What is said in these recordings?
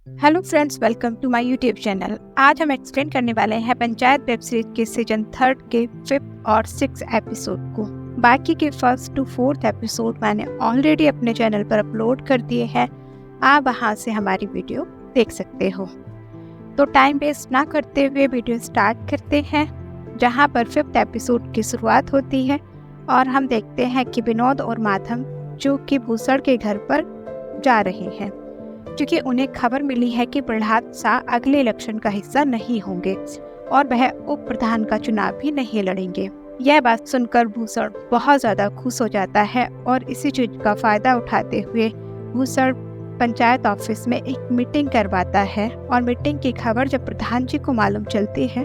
Hello friends, welcome to my YouTube channel. आज हम explain करने वाले हैं पंचायत वेब सीरीज के सीजन 3 के 5th और 6th एपिसोड को। बाकी के 1st to 4th एपिसोड मैंने ऑलरेडी अपने चैनल पर अपलोड कर दिए हैं, आप वहां से हमारी वीडियो देख सकते हो। तो टाइम वेस्ट ना करते हुए वीडियो स्टार्ट करते हैं, जहां पर 5th एपिसोड की शुरुआत होती है और हम देखते हैं कि विनोद और माधव जो कि भूसड़ के घर पर जा रहे हैं, क्योंकि उन्हें खबर मिली है कि प्रहलाद शाह अगले इलेक्शन का हिस्सा नहीं होंगे और वह उप प्रधान का चुनाव भी नहीं लड़ेंगे। यह बात सुनकर भूसड़ बहुत ज़्यादा खुश हो जाता है और इसी चीज का फायदा उठाते हुए भूसड़ पंचायत ऑफिस में एक मीटिंग करवाता है। और मीटिंग की खबर जब प्रधान जी को मालूम चलती है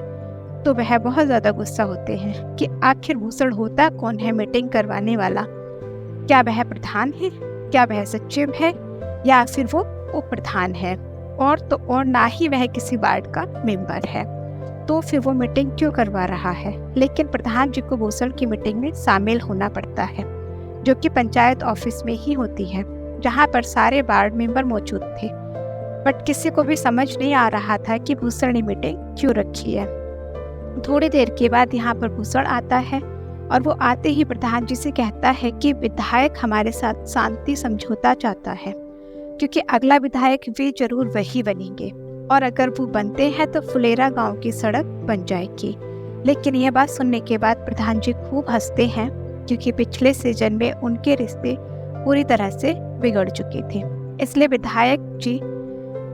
तो वह बहुत ज़्यादा गुस्सा होते हैं कि आखिर भूसड़ होता कौन है मीटिंग करवाने वाला। क्या वह प्रधान है, क्या वह सचिव है, या फिर वो उप प्रधान है, और तो और ना ही वह किसी वार्ड का मेंबर है। तो फिर वो मीटिंग क्यों करवा रहा है। लेकिन प्रधान जी को भूसड़ की मीटिंग में शामिल होना पड़ता है, जो कि पंचायत ऑफिस में ही होती है, जहां पर सारे वार्ड मेंबर मौजूद थे। बट किसी को भी समझ नहीं आ रहा था कि भूसड़ ने मीटिंग क्यों रखी है। थोड़ी देर के बाद यहाँ पर भूसड़ आता है और वो आते ही प्रधान जी से कहता है कि विधायक हमारे साथ शांति समझौता चाहता है, क्योंकि अगला विधायक भी जरूर वही बनेंगे और अगर वो बनते हैं तो फुलेरा गांव की सड़क बन जाएगी। लेकिन यह बात सुनने के बाद प्रधान जी खूब हंसते हैं, क्योंकि पिछले सीजन में उनके रिश्ते पूरी तरह से बिगड़ चुके थे। इसलिए विधायक जी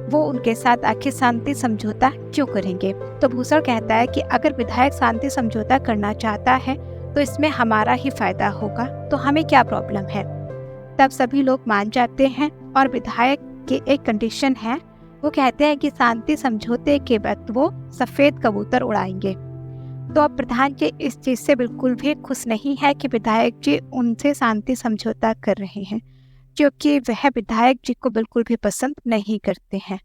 वो उनके साथ आखिर शांति समझौता क्यों करेंगे। तो भूसड़ कहता है कि अगर विधायक शांति समझौता करना चाहता है तो इसमें हमारा ही फायदा होगा, तो हमें क्या प्रॉब्लम है। तब सभी लोग मान जाते हैं और विधायक की एक कंडीशन है, वो कहते हैं कि शांति समझौते के वक्त वो सफेद कबूतर उड़ाएंगे। तो अब प्रधान जी इस चीज से बिल्कुल भी खुश नहीं है कि विधायक जी उनसे शांति समझौता कर रहे हैं, क्योंकि वह विधायक जी को बिल्कुल भी पसंद नहीं करते हैं।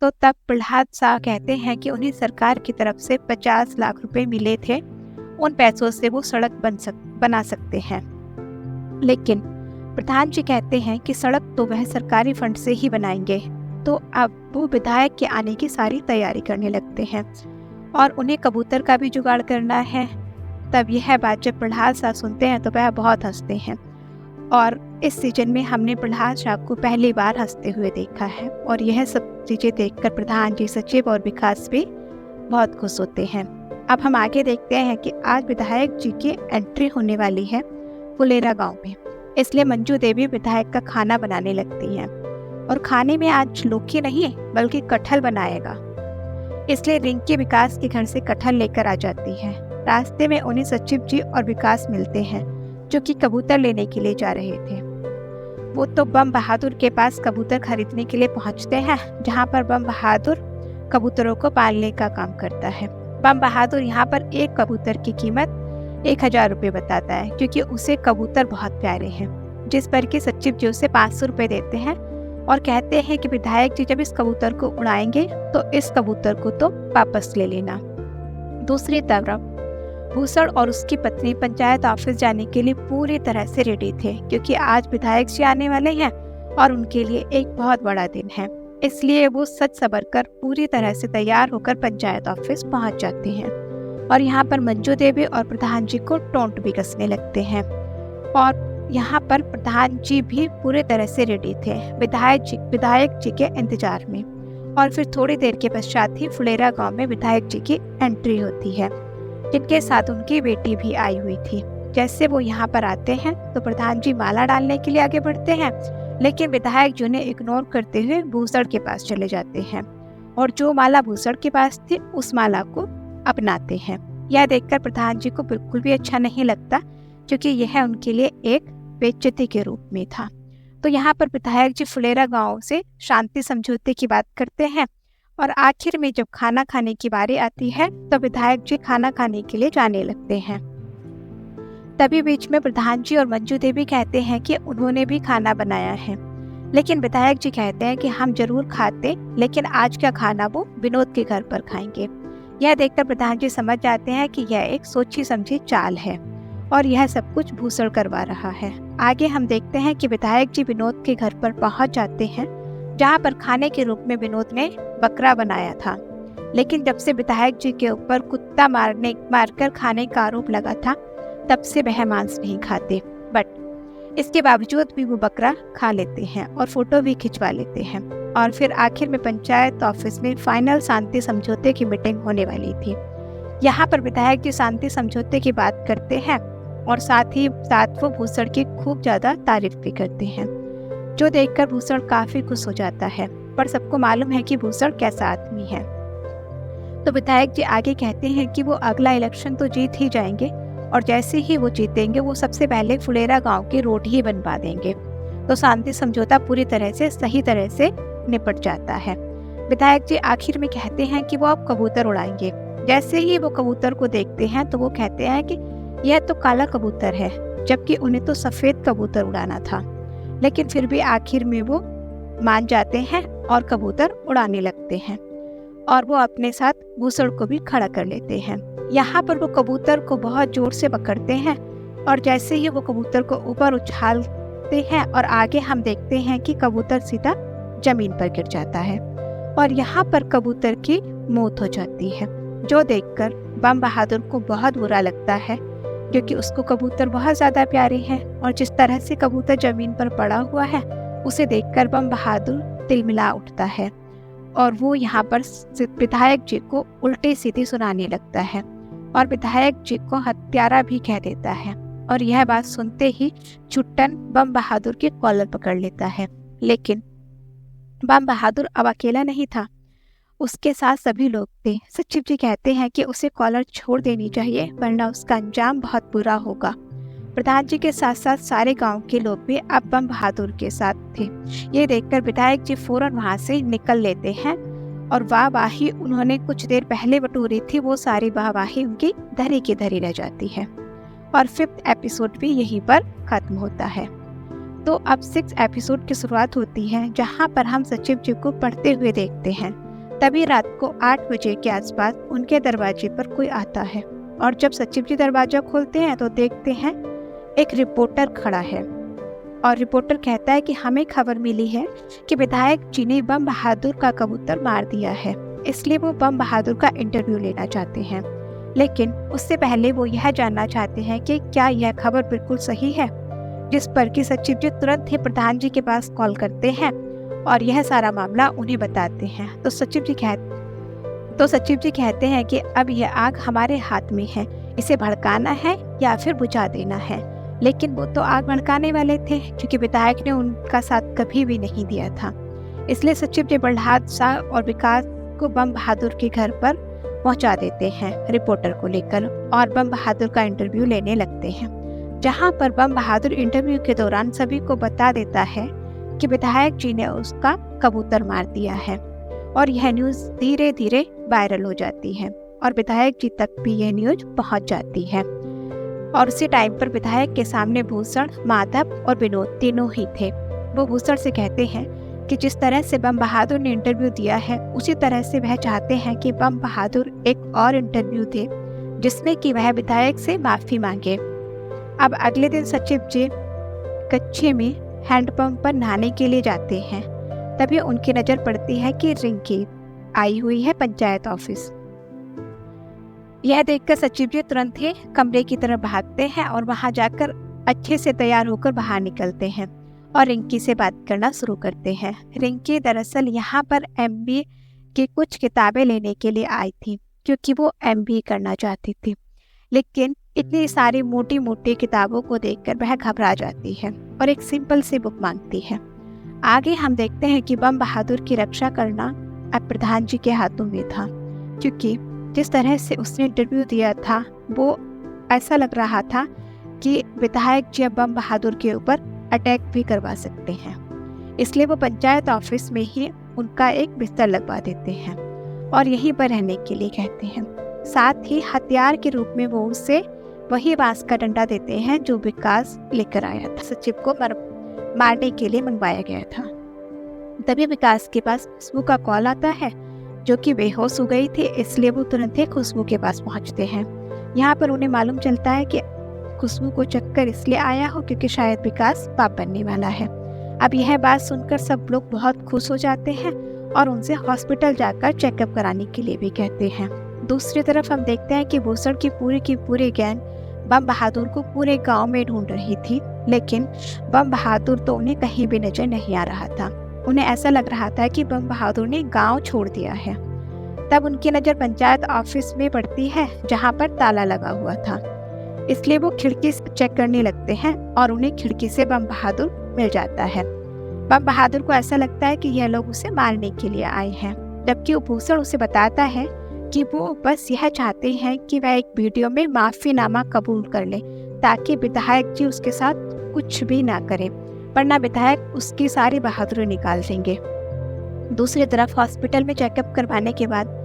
तो तब प्रहलाद शाह कहते हैं कि उन्हें सरकार की तरफ से 50 लाख रुपए मिले थे, उन पैसों से वो सड़क बना सकते हैं। लेकिन प्रधान जी कहते हैं कि सड़क तो वह सरकारी फंड से ही बनाएंगे। तो अब वो विधायक के आने की सारी तैयारी करने लगते हैं और उन्हें कबूतर का भी जुगाड़ करना है। तब यह बात जब प्रहलाद शाह सुनते हैं तो वह बहुत हंसते हैं, और इस सीजन में हमने प्रहलाद शाह को पहली बार हंसते हुए देखा है। और यह सब चीज़ें देखकर प्रधान जी, सचिव और विकास भी बहुत खुश होते हैं। अब हम आगे देखते हैं कि आज विधायक जी की एंट्री होने वाली है फुलेरा गाँव में, इसलिए मंजू देवी विधायक का खाना बनाने लगती हैं। और खाने में आज लौकी नहीं बल्कि कटहल बनाएगा, इसलिए रिंकी विकास के घर से कटहल लेकर आ जाती है। रास्ते में उन्हें सचिव जी और विकास मिलते हैं, जो कि कबूतर लेने के लिए जा रहे थे। वो तो बम बहादुर के पास कबूतर खरीदने के लिए पहुंचते हैं, जहां पर बम बहादुर कबूतरों को पालने का काम करता है। बम बहादुर यहाँ पर एक कबूतर की कीमत 1000 रुपये बताता है, क्योंकि उसे कबूतर बहुत प्यारे हैं। जिस पर कि सचिव जी उसे 500 रुपये देते हैं और कहते हैं कि विधायक जी जब इस कबूतर को उड़ाएंगे तो इस कबूतर को तो वापस ले लेना। दूसरी तरफ भूसड़ और उसकी पत्नी पंचायत ऑफिस जाने के लिए पूरी तरह से रेडी थे, क्योंकि आज विधायक जी आने वाले हैं और उनके लिए एक बहुत बड़ा दिन है। इसलिए वो सच सबर कर पूरी तरह से तैयार होकर पंचायत ऑफिस पहुंच जाते हैं। और यहाँ पर मंजू देवी और प्रधान जी को टोंट भी कसने लगते हैं। और यहाँ पर प्रधान जी भी पूरे तरह से रेडी थे विधायक जी के इंतजार में। और फिर थोड़ी देर के पश्चात ही फुलेरा गांव में विधायक जी की एंट्री होती है, जिनके साथ उनकी बेटी भी आई हुई थी। जैसे वो यहाँ पर आते हैं तो प्रधान जी माला डालने के लिए आगे बढ़ते हैं, लेकिन विधायक जी उन्हें इग्नोर करते हुए भूसड़ के पास चले जाते हैं और जो माला भूसड़ के पास थी उस माला को अपनाते हैं। यह देखकर प्रधान जी को बिल्कुल भी अच्छा नहीं लगता, क्योंकि यह उनके लिए एक बेइज्जती के रूप में था। तो यहाँ पर विधायक जी फुलेरा गांव से शांति समझौते की बात करते हैं और आखिर में जब खाना खाने की बारी आती है तो विधायक जी खाना खाने के लिए जाने लगते हैं। तभी बीच में प्रधान जी और मंजू देवी कहते हैं कि उन्होंने भी खाना बनाया है, लेकिन विधायक जी कहते हैं कि हम जरूर खाते, लेकिन आज का खाना वो विनोद के घर पर खाएंगे। यह देखकर प्रधान जी समझ जाते हैं कि यह एक सोची समझी चाल है और यह सब कुछ भूसड़ करवा रहा है। आगे हम देखते हैं कि विधायक जी विनोद के घर पर पहुंच जाते हैं, जहाँ पर खाने के रूप में विनोद ने बकरा बनाया था। लेकिन जब से विधायक जी के ऊपर कुत्ता मारकर खाने का आरोप लगा था, तब से वह मांस नहीं खाते। बट इसके बावजूद भी वो बकरा खा लेते हैं और फोटो भी खिंचवा लेते हैं। और फिर आखिर में पंचायत ऑफिस में फाइनल शांति समझौते की मीटिंग होने वाली थी। यहाँ पर विधायक जी शांति समझौते की बात करते हैं और साथ ही साथ वो भूषण की खूब ज्यादा तारीफ भी करते हैं, जो देखकर भूषण काफी खुश हो जाता है। पर सबको मालूम है कि भूषण कैसा आदमी है। तो विधायक जी आगे कहते हैं कि वो अगला इलेक्शन तो जीत ही जाएंगे और जैसे ही वो जीतेंगे वो सबसे पहले फुलेरा गांव की रोड ही बनवा देंगे। तो शांति समझौता पूरी तरह से सही तरह से निपट जाता है। विधायक जी आखिर में कहते हैं कि वो अब कबूतर उड़ाएंगे। जैसे ही वो कबूतर को देखते हैं तो वो कहते हैं कि यह तो काला कबूतर है, जबकि उन्हें तो सफेद कबूतर उड़ाना था। लेकिन फिर भी आखिर में वो मान जाते हैं और कबूतर उड़ाने लगते हैं और वो अपने साथ भूषण को भी खड़ा कर लेते हैं। यहाँ पर वो कबूतर को बहुत जोर से पकड़ते हैं और जैसे ही वो कबूतर को ऊपर उछालते हैं और आगे हम देखते हैं कि कबूतर सीधा जमीन पर गिर जाता है और यहाँ पर कबूतर की मौत हो जाती है, जो देखकर बम बहादुर को बहुत बुरा लगता है, क्योंकि उसको कबूतर बहुत ज़्यादा प्यारे हैं और जिस तरह से कबूतर जमीन पर पड़ा हुआ है उसे देखकर बम बहादुर तिलमिला उठता है और वो यहाँ पर विधायक जी को उल्टी सीधी सुनाने लगता है और विधायक जी को हत्यारा भी कह देता है। और यह बात सुनते ही छुट्टन बम बहादुर की कॉलर पकड़ लेता है। लेकिन बम बहादुर अब अकेला नहीं था, उसके साथ सभी लोग थे। सचिव जी कहते हैं कि उसे कॉलर छोड़ देनी चाहिए, वरना उसका अंजाम बहुत बुरा होगा। प्रधान जी के साथ साथ सारे गांव के लोग भी अब बम बहादुर के साथ थे। ये देखकर विधायक जी फौरन वहां से निकल लेते हैं और वाहवाही उन्होंने कुछ देर पहले बटोरी थी, वो सारी वाहवाही उनकी धरी की धरी रह जाती है। और 5th एपिसोड भी यहीं पर खत्म होता है। तो अब 6th एपिसोड की शुरुआत होती है, जहाँ पर हम सचिव जी को पढ़ते हुए देखते हैं। तभी रात को 8 बजे के आसपास उनके दरवाजे पर कोई आता है और जब सचिव जी दरवाजा खोलते हैं तो देखते हैं एक रिपोर्टर खड़ा है और रिपोर्टर कहता है कि हमें खबर मिली है कि विधायक जी ने बम बहादुर का कबूतर मार दिया है, इसलिए वो बम बहादुर का इंटरव्यू लेना चाहते हैं। लेकिन उससे पहले वो यह जानना चाहते हैं कि क्या यह खबर बिल्कुल सही है, जिस पर कि सचिव जी तुरंत ही प्रधान जी के पास कॉल करते हैं और यह सारा मामला उन्हें बताते हैं। तो सचिव जी कहते हैं कि अब यह आग हमारे हाथ में है, इसे भड़काना है या फिर बुझा देना है। लेकिन वो तो आग भड़काने वाले थे, क्योंकि विधायक ने उनका साथ कभी भी नहीं दिया था। इसलिए सचिव जी प्रहलाद शाह और विकास को बम बहादुर के घर पर पहुंचा देते हैं रिपोर्टर को लेकर और बम बहादुर का इंटरव्यू लेने लगते हैं, जहां पर बम बहादुर इंटरव्यू के दौरान सभी को बता देता है कि विधायक जी ने उसका कबूतर मार दिया है। और यह न्यूज़ धीरे धीरे वायरल हो जाती है और विधायक जी तक भी यह न्यूज़ पहुंच जाती है। और उसी टाइम पर विधायक के सामने भूषण, माधव और विनोद तीनों ही थे। वो भूषण से कहते हैं कि जिस तरह से बम बहादुर ने इंटरव्यू दिया है, उसी तरह से वह चाहते हैं कि बम बहादुर एक और इंटरव्यू दे जिसमें कि वह विधायक से माफ़ी मांगे। अब अगले दिन सचिव जी कच्चे में हैंडपंप पर नहाने के लिए जाते हैं। तभी उनकी नज़र पड़ती है कि रिंकी आई हुई है पंचायत ऑफिस। यह देखकर सचिव जी तुरंत ही कमरे की तरफ भागते हैं और वहां जाकर अच्छे से तैयार होकर बाहर निकलते हैं और रिंकी से बात करना शुरू करते हैं। रिंकी दरअसल यहाँ पर MBA की कुछ किताबें लेने के लिए आई थी, क्योंकि वो MBA करना चाहती थी। लेकिन इतनी सारी मोटी मोटी किताबों को देखकर वह घबरा जाती है और एक सिंपल सी बुक मांगती है। आगे हम देखते हैं कि बम बहादुर की रक्षा करना अब प्रधान जी के हाथों में था, क्योंकि जिस तरह से उसने इंटरव्यू दिया था वो ऐसा लग रहा था कि विधायक जी अब बम बहादुर के ऊपर अटैक भी करवा सकते हैं। इसलिए वो पंचायत ऑफिस में ही उनका एक बिस्तर लगवा देते हैं और यहीं पर रहने के लिए कहते हैं। साथ ही हथियार के रूप में वो उसे वही बांस का डंडा देते हैं जो विकास लेकर आया था, सचिव को मारने के लिए मंगवाया गया था। तभी विकास के पास खुशबू का कॉल आता है, जो कि बेहोश हो गई थी, इसलिए वो तुरंत ही खुशबू के पास पहुंचते हैं। यहाँ पर उन्हें मालूम चलता है कि खुशबू को चक्कर इसलिए आया हो क्योंकि शायद विकास बाप बनने वाला है। अब यह बात सुनकर सब लोग बहुत खुश हो जाते हैं और उनसे हॉस्पिटल जाकर चेकअप कराने के लिए भी कहते हैं। दूसरी तरफ हम देखते हैं कि भूषण की पूरी गैंग बम बहादुर को पूरे गांव में ढूंढ रही थी, लेकिन बम बहादुर तो उन्हें कहीं भी नजर नहीं आ रहा था। उन्हें ऐसा लग रहा था कि बम बहादुर ने गांव छोड़ दिया है। तब उनकी नज़र पंचायत ऑफिस में पड़ती है, जहां पर ताला लगा हुआ था। इसलिए वो खिड़की से चेक करने लगते हैं और उन्हें खिड़की से बम बहादुर मिल जाता है। बम बहादुर को ऐसा लगता है कि यह लोग उसे मारने के लिए आए हैं, जबकि भूषण उसे बताता है कि वो बस यह चाहते हैं कि वह एक वीडियो में माफीनामा कबूल कर ले, ताकि विधायक जी उसके साथ कुछ भी ना करें, वरना विधायक उसकी सारी बहादुरी निकाल देंगे। दूसरी तरफ हॉस्पिटल में चेकअप करवाने के बाद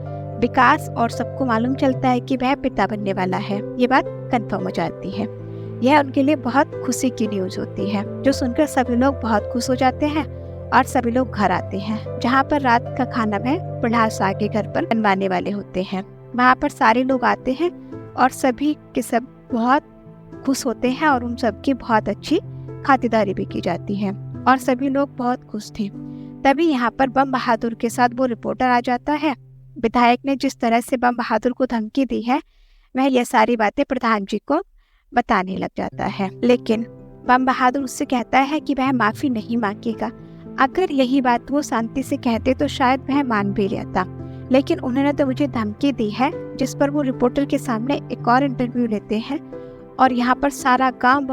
विकास और सबको मालूम चलता है कि वह पिता बनने वाला है। ये बात कंफर्म हो जाती है। यह उनके लिए बहुत खुशी की न्यूज़ होती है, जो सुनकर सभी लोग बहुत खुश हो जाते हैं और सभी लोग घर आते हैं, जहाँ पर रात का खाना वह प्रहलाद शाह के घर पर बनवाने वाले होते हैं। वहाँ पर सारे लोग आते हैं और सभी के सब बहुत खुश होते हैं और उन सबकी बहुत अच्छी खातिरदारी भी की जाती है और सभी लोग बहुत खुश थे। तभी यहाँ पर बम बहादुर के साथ वो रिपोर्टर आ जाता है। विधायक ने जिस तरह से बम बहादुर को धमकी दी है, वह यह सारी बातें प्रधान जी को बताने लग जाता है, लेकिन बम बहादुर उससे कहता है कि वह माफी नहीं मांगेगा। अगर यही बात वो शांति से कहते तो शायद वह मान भी लेता, लेकिन उन्होंने तो मुझे धमकी दी है, जिस पर वो रिपोर्टर के सामने एक और इंटरव्यू लेते हैं और यहाँ पर सारा गांव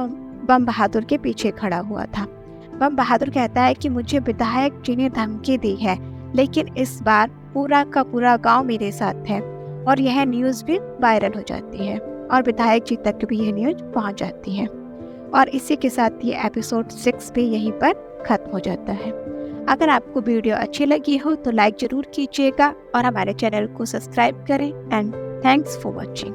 बम बहादुर के पीछे खड़ा हुआ था। बम बहादुर कहता है कि मुझे विधायक जी ने धमकी दी है, लेकिन इस बार पूरा का पूरा गांव मेरे साथ है, और यह न्यूज़ भी वायरल हो जाती है और विधायक जी तक भी यह न्यूज़ पहुंच जाती है। और इसी के साथ ये एपिसोड 6 भी यहीं पर खत्म हो जाता है। अगर आपको वीडियो अच्छी लगी हो तो लाइक जरूर कीजिएगा और हमारे चैनल को सब्सक्राइब करें। And thanks for watching.